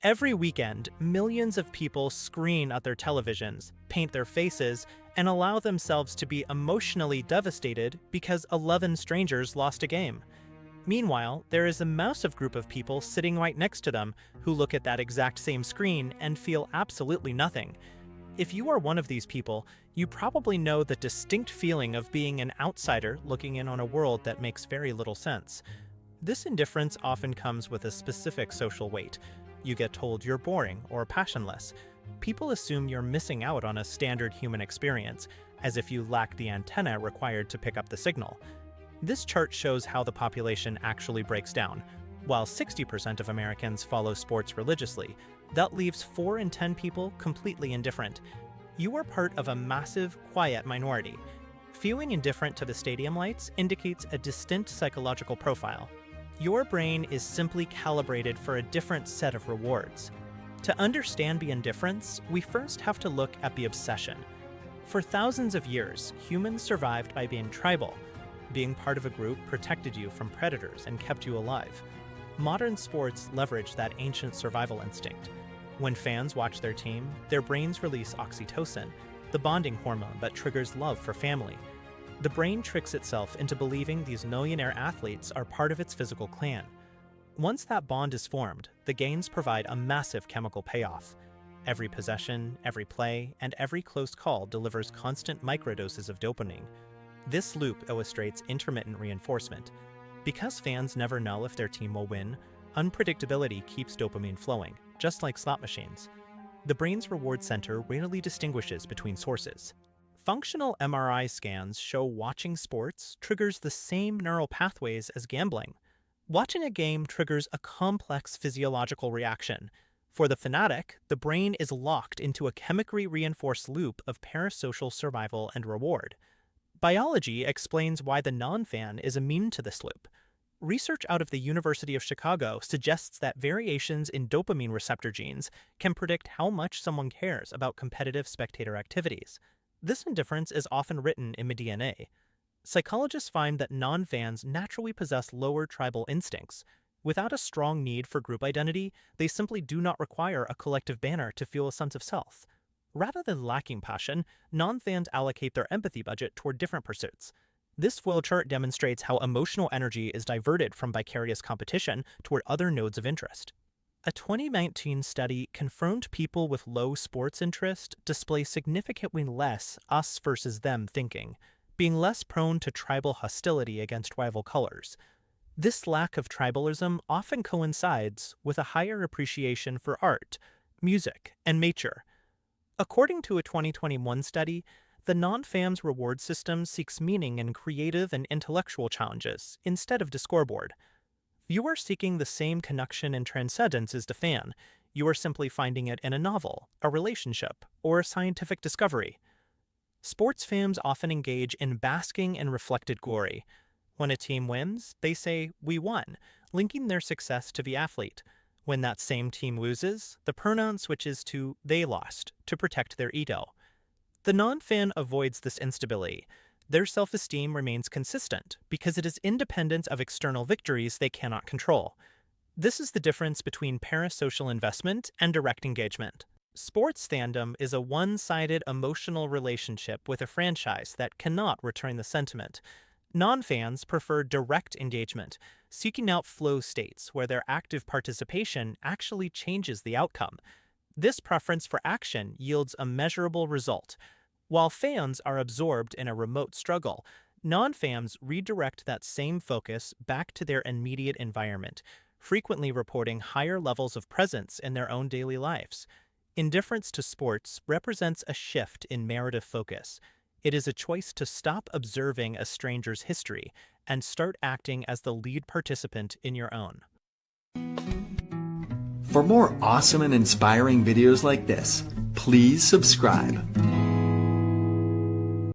Every weekend, millions of people screen at their televisions, paint their faces, and allow themselves to be emotionally devastated because 11 strangers lost a game. Meanwhile, there is a massive group of people sitting right next to them who look at that exact same screen and feel absolutely nothing. If you are one of these people, you probably know the distinct feeling of being an outsider looking in on a world that makes very little sense. This indifference often comes with a specific social weight. You get told you're boring or passionless. People assume you're missing out on a standard human experience, as if you lack the antenna required to pick up the signal. This chart shows how the population actually breaks down. While 60% of Americans follow sports religiously, that leaves 4 in 10 people completely indifferent. You are part of a massive, quiet minority. Feeling indifferent to the stadium lights indicates a distinct psychological profile. Your brain is simply calibrated for a different set of rewards. To understand the indifference, we first have to look at the obsession. For thousands of years, humans survived by being tribal. Being part of a group protected you from predators and kept you alive. Modern sports leverage that ancient survival instinct. When fans watch their team, their brains release oxytocin, the bonding hormone that triggers love for family. The brain tricks itself into believing these millionaire athletes are part of its physical clan. Once that bond is formed, the gains provide a massive chemical payoff. Every possession, every play, and every close call delivers constant microdoses of dopamine. This loop illustrates intermittent reinforcement. Because fans never know if their team will win, unpredictability keeps dopamine flowing, just like slot machines. The brain's reward center rarely distinguishes between sources. Functional MRI scans show watching sports triggers the same neural pathways as gambling. Watching a game triggers a complex physiological reaction. For the fanatic, the brain is locked into a chemically reinforced loop of parasocial survival and reward. Biology explains why the non-fan is immune to this loop. Research out of the University of Chicago suggests that variations in dopamine receptor genes can predict how much someone cares about competitive spectator activities. This indifference is often written in the DNA. Psychologists find that non-fans naturally possess lower tribal instincts. Without a strong need for group identity, they simply do not require a collective banner to feel a sense of self. Rather than lacking passion, non-fans allocate their empathy budget toward different pursuits. This flowchart demonstrates how emotional energy is diverted from vicarious competition toward other nodes of interest. A 2019 study confirmed people with low sports interest display significantly less us versus them thinking, being less prone to tribal hostility against rival colors. This lack of tribalism often coincides with a higher appreciation for art, music, and nature. According to a 2021 study, the non-fam's reward system seeks meaning in creative and intellectual challenges instead of the scoreboard. You are seeking the same connection and transcendence as the fan. You are simply finding it in a novel, a relationship, or a scientific discovery. Sports fans often engage in basking in reflected glory. When a team wins, they say, "We won," linking their success to the athlete. When that same team loses, the pronoun switches to "they lost" to protect their ego. The non-fan avoids this instability. Their self-esteem remains consistent because it is independent of external victories they cannot control. This is the difference between parasocial investment and direct engagement. Sports fandom is a one-sided emotional relationship with a franchise that cannot return the sentiment. Non-fans prefer direct engagement, seeking out flow states where their active participation actually changes the outcome. This preference for action yields a measurable result. While fans are absorbed in a remote struggle, non-fans redirect that same focus back to their immediate environment, frequently reporting higher levels of presence in their own daily lives. Indifference to sports represents a shift in narrative focus. It is a choice to stop observing a stranger's history and start acting as the lead participant in your own. For more awesome and inspiring videos like this, please subscribe.